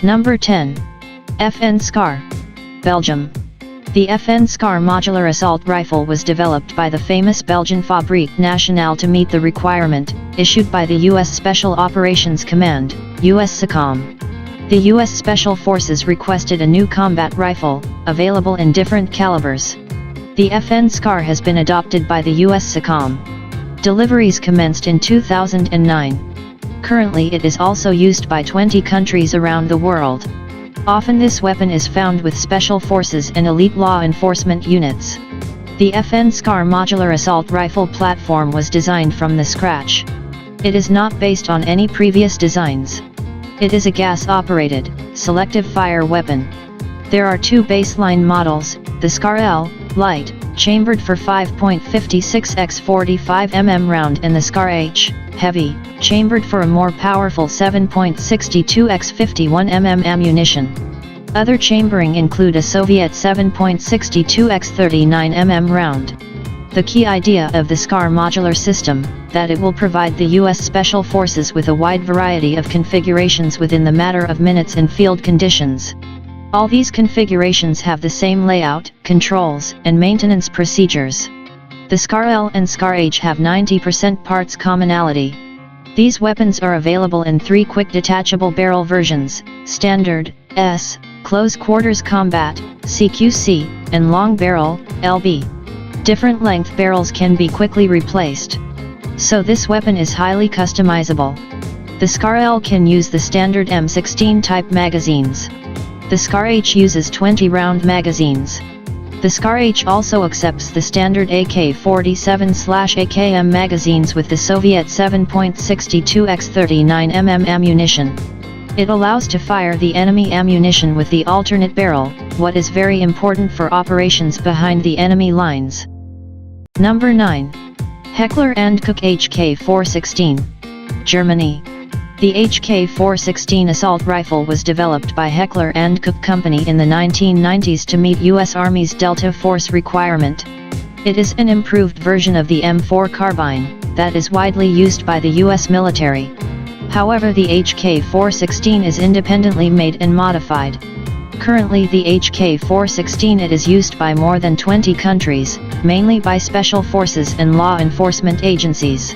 Number 10. FN SCAR, Belgium. The FN SCAR modular assault rifle was developed by the famous Belgian Fabrique Nationale to meet the requirement, issued by the U.S. Special Operations Command, USSOCOM. The U.S. Special Forces requested a new combat rifle, available in different calibers. The FN SCAR has been adopted by the USSOCOM. Deliveries commenced in 2009. Currently it is also used by 20 countries around the world. Often this weapon is found with special forces and elite law enforcement units. The FN SCAR modular assault rifle platform was designed from the scratch. It is not based on any previous designs. It is a gas-operated, selective fire weapon. There are two baseline models, the SCAR L, light, chambered for 5.56 x 45 mm round, and the SCAR H, heavy, chambered for a more powerful 7.62 x 51 mm ammunition. Other chambering include a Soviet 7.62 x 39 mm round. The key idea of the SCAR modular system, that it will provide the U.S. Special Forces with a wide variety of configurations within the matter of minutes in field conditions. All these configurations have the same layout, controls, and maintenance procedures. The SCAR L and SCAR H have 90% parts commonality. These weapons are available in 3 quick detachable barrel versions, Standard, S, Close Quarters Combat, CQC, and Long Barrel, LB. Different length barrels can be quickly replaced. So this weapon is highly customizable. The SCAR L can use the standard M16 type magazines. The SCAR H uses 20-round magazines. The SCAR H also accepts the standard AK-47/AKM magazines with the Soviet 7.62 x 39 mm ammunition. It allows to fire the enemy ammunition with the alternate barrel, what is very important for operations behind the enemy lines. Number 9. Heckler & Koch HK416, Germany. The HK416 assault rifle was developed by Heckler & Koch Company in the 1990s to meet U.S. Army's Delta Force requirement. It is an improved version of the M4 carbine, that is widely used by the U.S. military. However, the HK416 is independently made and modified. Currently the HK416 it is used by more than 20 countries, mainly by special forces and law enforcement agencies.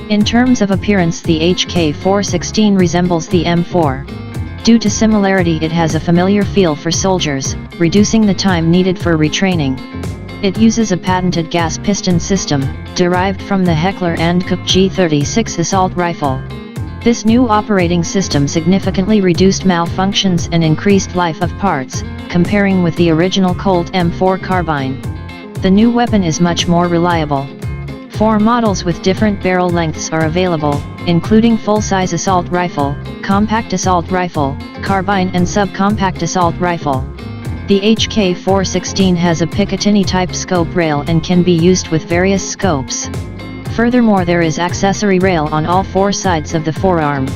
In terms of appearance, the HK416 resembles the M4. Due to similarity, it has a familiar feel for soldiers, reducing the time needed for retraining. It uses a patented gas piston system, derived from the Heckler & Koch G36 assault rifle. This new operating system significantly reduced malfunctions and increased life of parts, comparing with the original Colt M4 carbine. The new weapon is much more reliable. 4 models with different barrel lengths are available, including full-size assault rifle, compact assault rifle, carbine and subcompact assault rifle. The HK416 has a Picatinny-type scope rail and can be used with various scopes. Furthermore, there is accessory rail on all 4 sides of the forearm.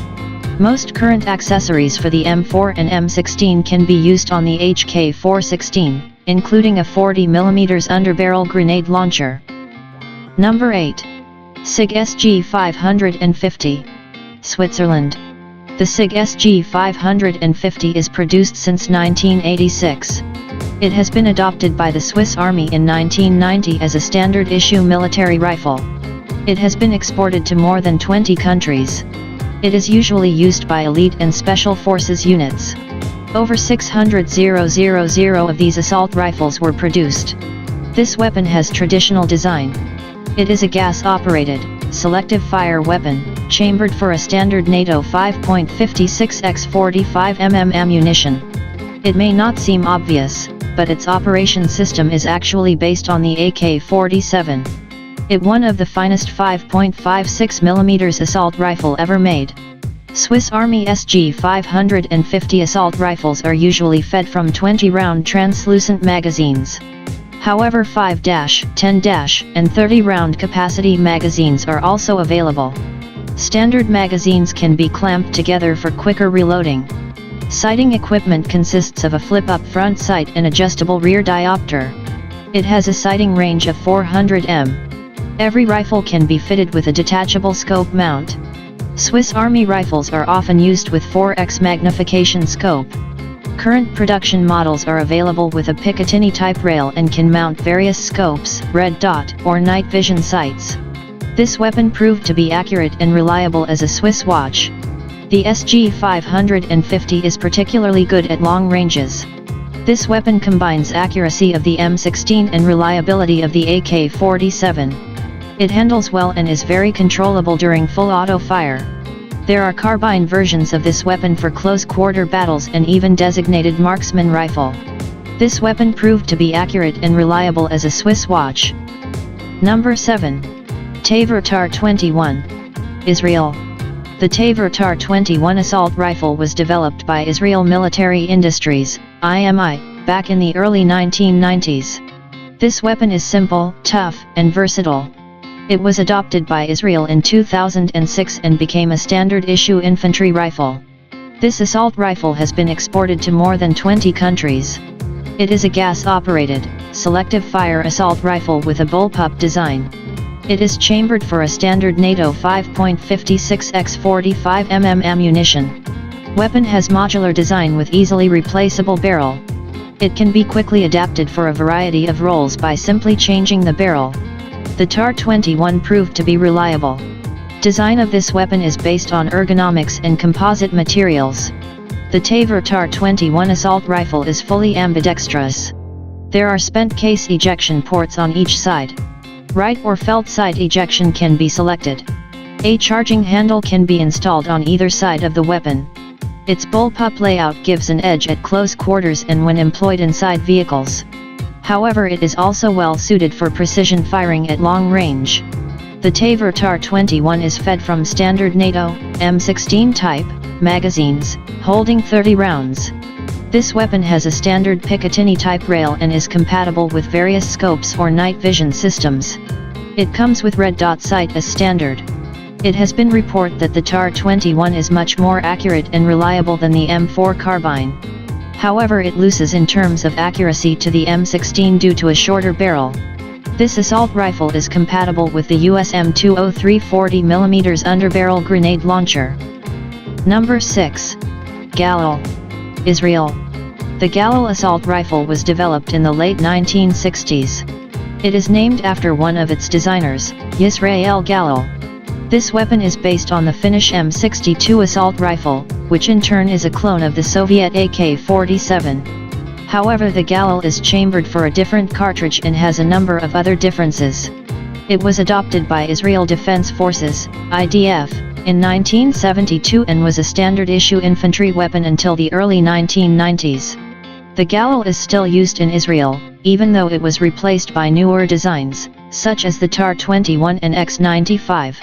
Most current accessories for the M4 and M16 can be used on the HK416, including a 40mm underbarrel grenade launcher. Number 8. SIG SG550, Switzerland. The SIG SG550 is produced since 1986. It has been adopted by the Swiss Army in 1990 as a standard-issue military rifle. It has been exported to more than 20 countries. It is usually used by elite and special forces units. Over 600,000 of these assault rifles were produced. This weapon has traditional design. It is a gas-operated, selective fire weapon, chambered for a standard NATO 5.56 x 45 mm ammunition. It may not seem obvious, but its operation system is actually based on the AK-47. It one of the finest 5.56mm assault rifle ever made. Swiss Army SG550 assault rifles are usually fed from 20-round translucent magazines. However, 5-, 10-, and 30-round capacity magazines are also available. Standard magazines can be clamped together for quicker reloading. Sighting equipment consists of a flip-up front sight and adjustable rear diopter. It has a sighting range of 400 m. Every rifle can be fitted with a detachable scope mount. Swiss Army rifles are often used with 4x magnification scope. Current production models are available with a Picatinny-type rail and can mount various scopes, red dot, or night vision sights. This weapon proved to be accurate and reliable as a Swiss watch. The SG 550 is particularly good at long ranges. This weapon combines accuracy of the M16 and reliability of the AK-47. It handles well and is very controllable during full auto fire. There are carbine versions of this weapon for close-quarter battles and even designated marksman rifle. This weapon proved to be accurate and reliable as a Swiss watch. Number 7. TAVR TAR-21. Israel. The TAVR TAR-21 assault rifle was developed by Israel Military Industries, IMI, back in the early 1990s. This weapon is simple, tough, and versatile. It was adopted by Israel in 2006 and became a standard-issue infantry rifle. This assault rifle has been exported to more than 20 countries. It is a gas-operated, selective fire assault rifle with a bullpup design. It is chambered for a standard NATO 5.56x45 mm ammunition. Weapon has modular design with easily replaceable barrel. It can be quickly adapted for a variety of roles by simply changing the barrel. The TAR-21 proved to be reliable. Design of this weapon is based on ergonomics and composite materials. The TAVR TAR-21 assault rifle is fully ambidextrous. There are spent case ejection ports on each side. Right or felt side ejection can be selected. A charging handle can be installed on either side of the weapon. Its bullpup layout gives an edge at close quarters and when employed inside vehicles. However, it is also well suited for precision firing at long range. The TAVR TAR-21 is fed from standard NATO, M16 type, magazines, holding 30 rounds. This weapon has a standard Picatinny type rail and is compatible with various scopes or night vision systems. It comes with red dot sight as standard. It has been reported that the TAR-21 is much more accurate and reliable than the M4 carbine. However, it loses in terms of accuracy to the M16 due to a shorter barrel. This assault rifle is compatible with the US M203 40mm underbarrel grenade launcher. Number 6. Galil. Israel. The Galil assault rifle was developed in the late 1960s. It is named after one of its designers, Yisrael Galil. This weapon is based on the Finnish M62 assault rifle, which in turn is a clone of the Soviet AK-47. However, the Galil is chambered for a different cartridge and has a number of other differences. It was adopted by Israel Defense Forces, IDF, in 1972 and was a standard-issue infantry weapon until the early 1990s. The Galil is still used in Israel, even though it was replaced by newer designs, such as the TAR-21 and X-95.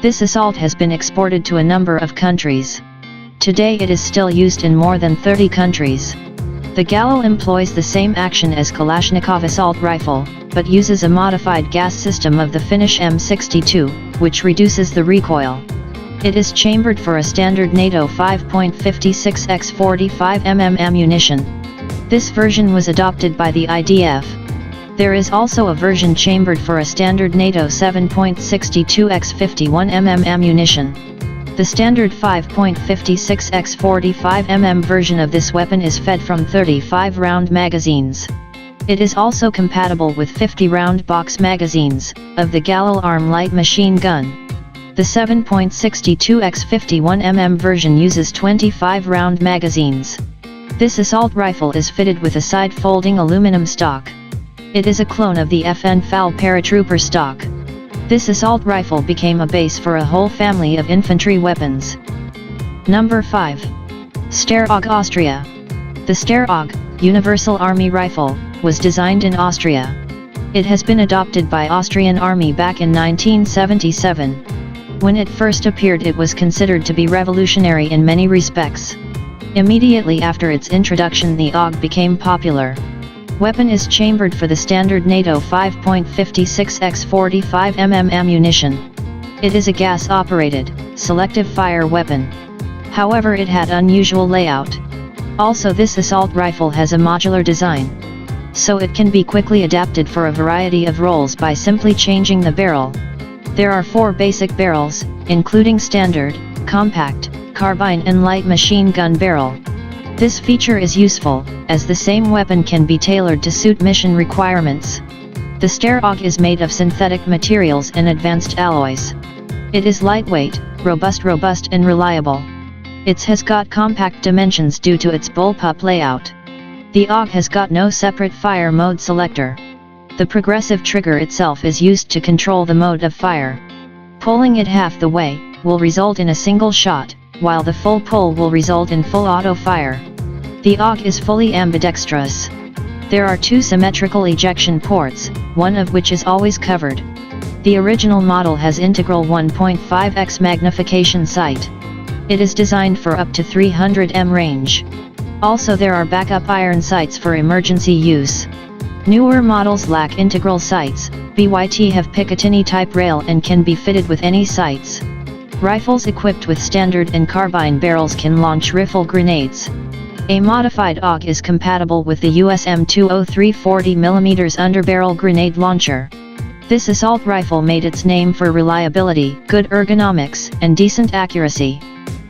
This assault has been exported to a number of countries. Today it is still used in more than 30 countries. The Galil employs the same action as Kalashnikov assault rifle, but uses a modified gas system of the Finnish M62, which reduces the recoil. It is chambered for a standard NATO 5.56x45 mm ammunition. This version was adopted by the IDF. There is also a version chambered for a standard NATO 7.62x51 mm ammunition. The standard 5.56x45 mm version of this weapon is fed from 35-round magazines. It is also compatible with 50-round box magazines, of the Galil Arm light machine gun. The 7.62x51 mm version uses 25-round magazines. This assault rifle is fitted with a side-folding aluminum stock. It is a clone of the FN FAL paratrooper stock. This assault rifle became a base for a whole family of infantry weapons. Number 5. Steyr-AUG Austria. The Steyr-AUG, Universal Army Rifle, was designed in Austria. It has been adopted by Austrian Army back in 1977. When it first appeared, it was considered to be revolutionary in many respects. Immediately after its introduction, the AUG became popular. Weapon is chambered for the standard NATO 5.56x45 mm ammunition. It is a gas-operated, selective fire weapon. However, it had unusual layout. Also, this assault rifle has a modular design. So it can be quickly adapted for a variety of roles by simply changing the barrel. There are 4 basic barrels, including standard, compact, carbine and light machine gun barrel. This feature is useful, as the same weapon can be tailored to suit mission requirements. The Steyr AUG is made of synthetic materials and advanced alloys. It is lightweight, robust and reliable. It has got compact dimensions due to its bullpup layout. The AUG has got no separate fire mode selector. The progressive trigger itself is used to control the mode of fire. Pulling it half the way will result in a single shot, while the full pull will result in full auto fire. The AUG is fully ambidextrous. There are two symmetrical ejection ports, one of which is always covered. The original model has integral 1.5x magnification sight. It is designed for up to 300 m range. Also there are backup iron sights for emergency use. Newer models lack integral sights, BYT have Picatinny type rail and can be fitted with any sights. Rifles equipped with standard and carbine barrels can launch rifle grenades. A modified AUG is compatible with the US M203 40mm underbarrel grenade launcher. This assault rifle made its name for reliability, good ergonomics, and decent accuracy.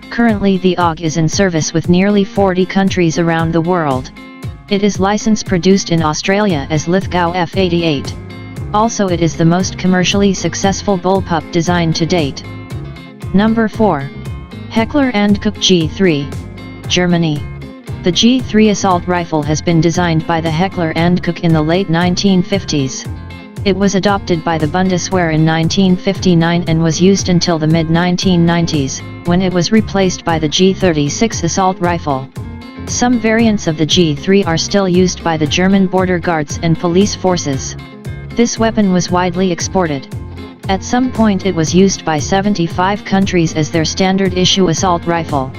Currently the AUG is in service with nearly 40 countries around the world. It is license produced in Australia as Lithgow F88. Also it is the most commercially successful bullpup design to date. Number 4. Heckler & Koch G3, Germany. The G3 assault rifle has been designed by the Heckler & Koch in the late 1950s. It was adopted by the Bundeswehr in 1959 and was used until the mid-1990s, when it was replaced by the G36 assault rifle. Some variants of the G3 are still used by the German border guards and police forces. This weapon was widely exported. At some point it was used by 75 countries as their standard issue assault rifle.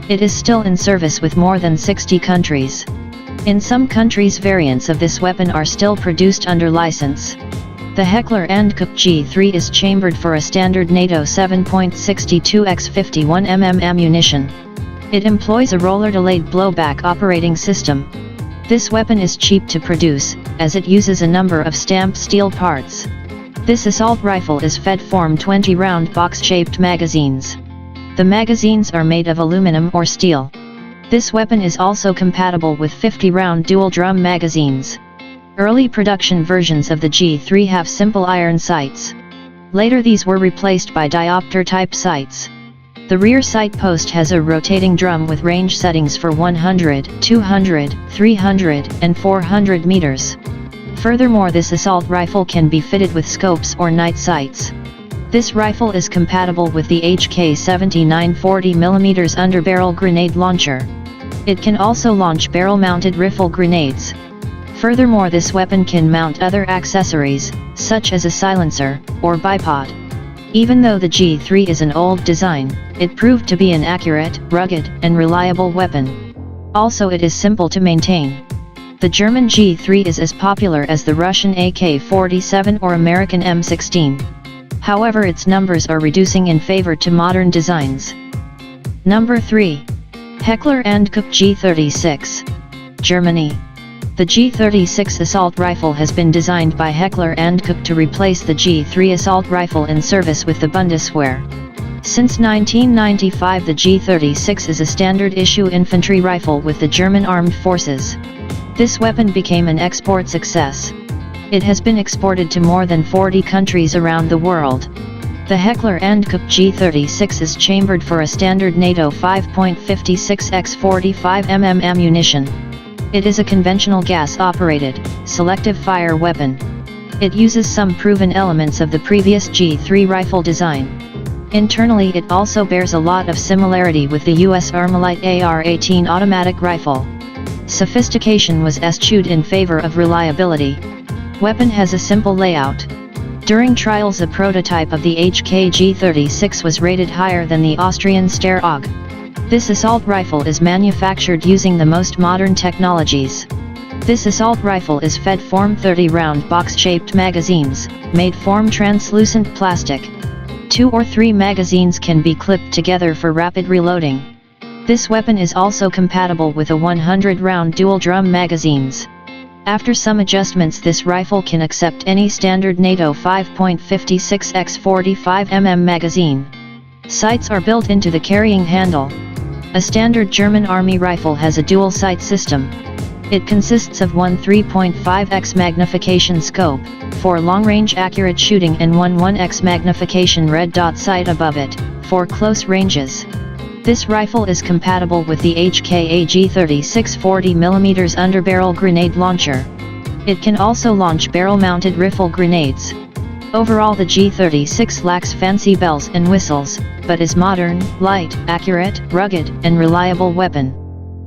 It is still in service with more than 60 countries. In some countries variants of this weapon are still produced under license. The Heckler & Koch G3 is chambered for a standard NATO 7.62x 51mm ammunition. It employs a roller-delayed blowback operating system. This weapon is cheap to produce, as it uses a number of stamped steel parts. This assault rifle is fed from 20-round box-shaped magazines. The magazines are made of aluminum or steel. This weapon is also compatible with 50-round dual-drum magazines. Early production versions of the G3 have simple iron sights. Later these were replaced by diopter-type sights. The rear sight post has a rotating drum with range settings for 100, 200, 300, and 400 meters. Furthermore, this assault rifle can be fitted with scopes or night sights. This rifle is compatible with the HK-79 40mm underbarrel grenade launcher. It can also launch barrel-mounted rifle grenades. Furthermore, this weapon can mount other accessories, such as a silencer, or bipod. Even though the G3 is an old design, it proved to be an accurate, rugged, and reliable weapon. Also it is simple to maintain. The German G3 is as popular as the Russian AK-47 or American M16. However, its numbers are reducing in favor to modern designs. Number 3. Heckler & Koch G36, Germany. The G36 assault rifle has been designed by Heckler & Koch to replace the G3 assault rifle in service with the Bundeswehr. Since 1995 the G36 is a standard issue infantry rifle with the German armed forces. This weapon became an export success. It has been exported to more than 40 countries around the world. The Heckler & Koch G36 is chambered for a standard NATO 5.56x 45mm ammunition. It is a conventional gas-operated, selective fire weapon. It uses some proven elements of the previous G3 rifle design. Internally it also bears a lot of similarity with the US Armalite AR-18 automatic rifle. Sophistication was eschewed in favor of reliability. Weapon has a simple layout. During trials a prototype of the HK-G36 was rated higher than the Austrian Steyr AUG. This assault rifle is manufactured using the most modern technologies. This assault rifle is fed from 30-round box-shaped magazines, made from translucent plastic. 2 or 3 magazines can be clipped together for rapid reloading. This weapon is also compatible with a 100-round dual-drum magazines. After some adjustments this rifle can accept any standard NATO 5.56x 45mm magazine. Sights are built into the carrying handle. A standard German Army rifle has a dual sight system. It consists of one 3.5x magnification scope, 4 long-range accurate shooting and one 1x magnification red dot sight above it, for close ranges. This rifle is compatible with the HKA G36 40mm underbarrel grenade launcher. It can also launch barrel-mounted rifle grenades. Overall, the G36 lacks fancy bells and whistles, but is modern, light, accurate, rugged, and reliable weapon.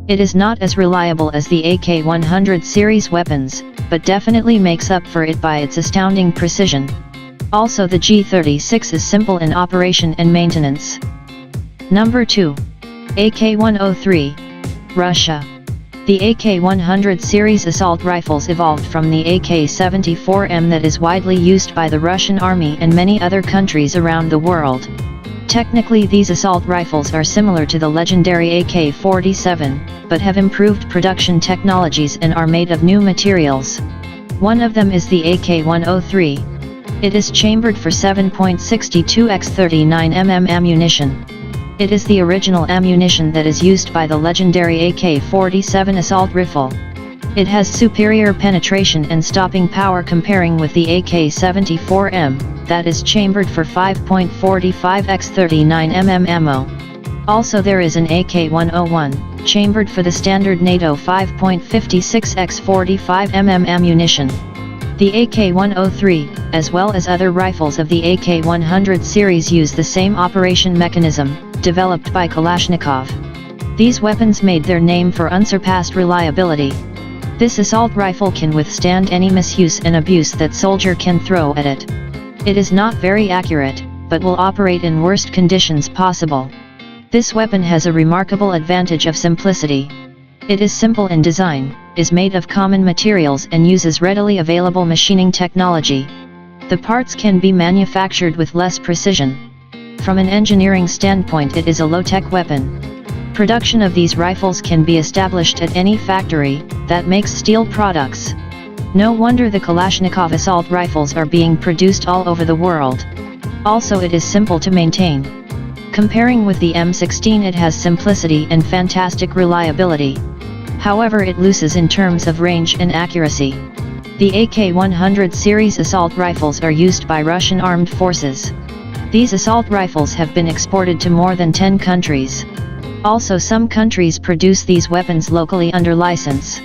It is not as reliable as the AK-100 series weapons, but definitely makes up for it by its astounding precision. Also, the G36 is simple in operation and maintenance. Number 2. AK-103, Russia. The AK-100 series assault rifles evolved from the AK-74M that is widely used by the Russian Army and many other countries around the world. Technically, these assault rifles are similar to the legendary AK-47, but have improved production technologies and are made of new materials. One of them is the AK-103. It is chambered for 7.62x39mm ammunition. It is the original ammunition that is used by the legendary AK-47 assault rifle. It has superior penetration and stopping power comparing with the AK-74M, that is chambered for 5.45x39mm ammo. Also, there is an AK-101, chambered for the standard NATO 5.56x45mm ammunition. The AK-103, as well as other rifles of the AK-100 series, use the same operation mechanism, developed by Kalashnikov. These weapons made their name for unsurpassed reliability. This assault rifle can withstand any misuse and abuse that soldier can throw at it. It is not very accurate, but will operate in worst conditions possible. This weapon has a remarkable advantage of simplicity. It is simple in design, is made of common materials and uses readily available machining technology. The parts can be manufactured with less precision. From an engineering standpoint, it is a low-tech weapon. Production of these rifles can be established at any factory that makes steel products. No wonder the Kalashnikov assault rifles are being produced all over the world. Also, it is simple to maintain. Comparing with the M16, it has simplicity and fantastic reliability. However, it loses in terms of range and accuracy. The AK-100 series assault rifles are used by Russian armed forces. These assault rifles have been exported to more than 10 countries. Also, some countries produce these weapons locally under license.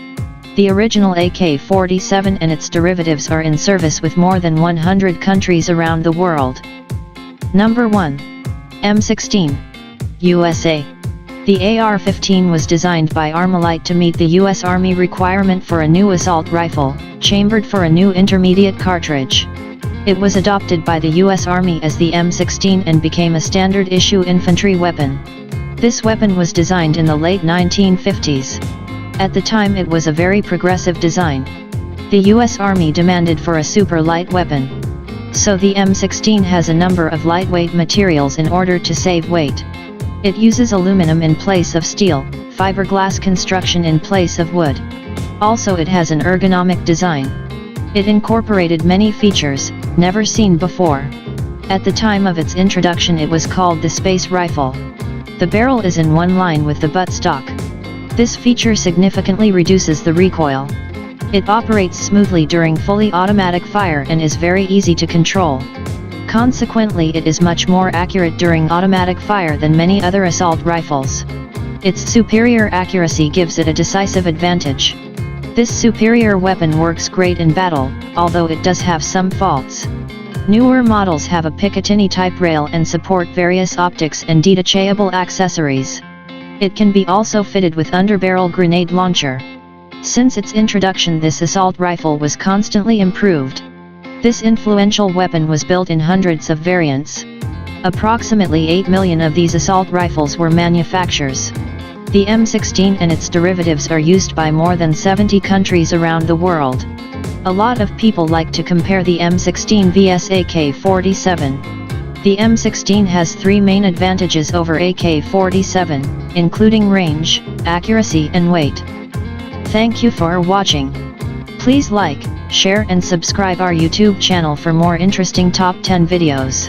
The original AK-47 and its derivatives are in service with more than 100 countries around the world. Number 1. M16. USA. The AR-15 was designed by Armalite to meet the U.S. Army requirement for a new assault rifle, chambered for a new intermediate cartridge. It was adopted by the U.S. Army as the M16 and became a standard-issue infantry weapon. This weapon was designed in the late 1950s. At the time, it was a very progressive design. The U.S. Army demanded for a super light weapon. So the M16 has a number of lightweight materials in order to save weight. It uses aluminum in place of steel, fiberglass construction in place of wood. Also, it has an ergonomic design. It incorporated many features never seen before. At the time of its introduction, it was called the Space Rifle. The barrel is in one line with the buttstock. This feature significantly reduces the recoil. It operates smoothly during fully automatic fire and is very easy to control. Consequently, it is much more accurate during automatic fire than many other assault rifles. Its superior accuracy gives it a decisive advantage. This superior weapon works great in battle, although it does have some faults. Newer models have a Picatinny-type rail and support various optics and detachable accessories. It can be also fitted with underbarrel grenade launcher. Since its introduction, this assault rifle was constantly improved. This influential weapon was built in hundreds of variants. Approximately 8 million of these assault rifles were manufactured. The M16 and its derivatives are used by more than 70 countries around the world. A lot of people like to compare the M16 vs AK-47. The M16 has 3 main advantages over AK-47, including range, accuracy and weight. Thank you for watching. Please like, share and subscribe our YouTube channel for more interesting top 10 videos.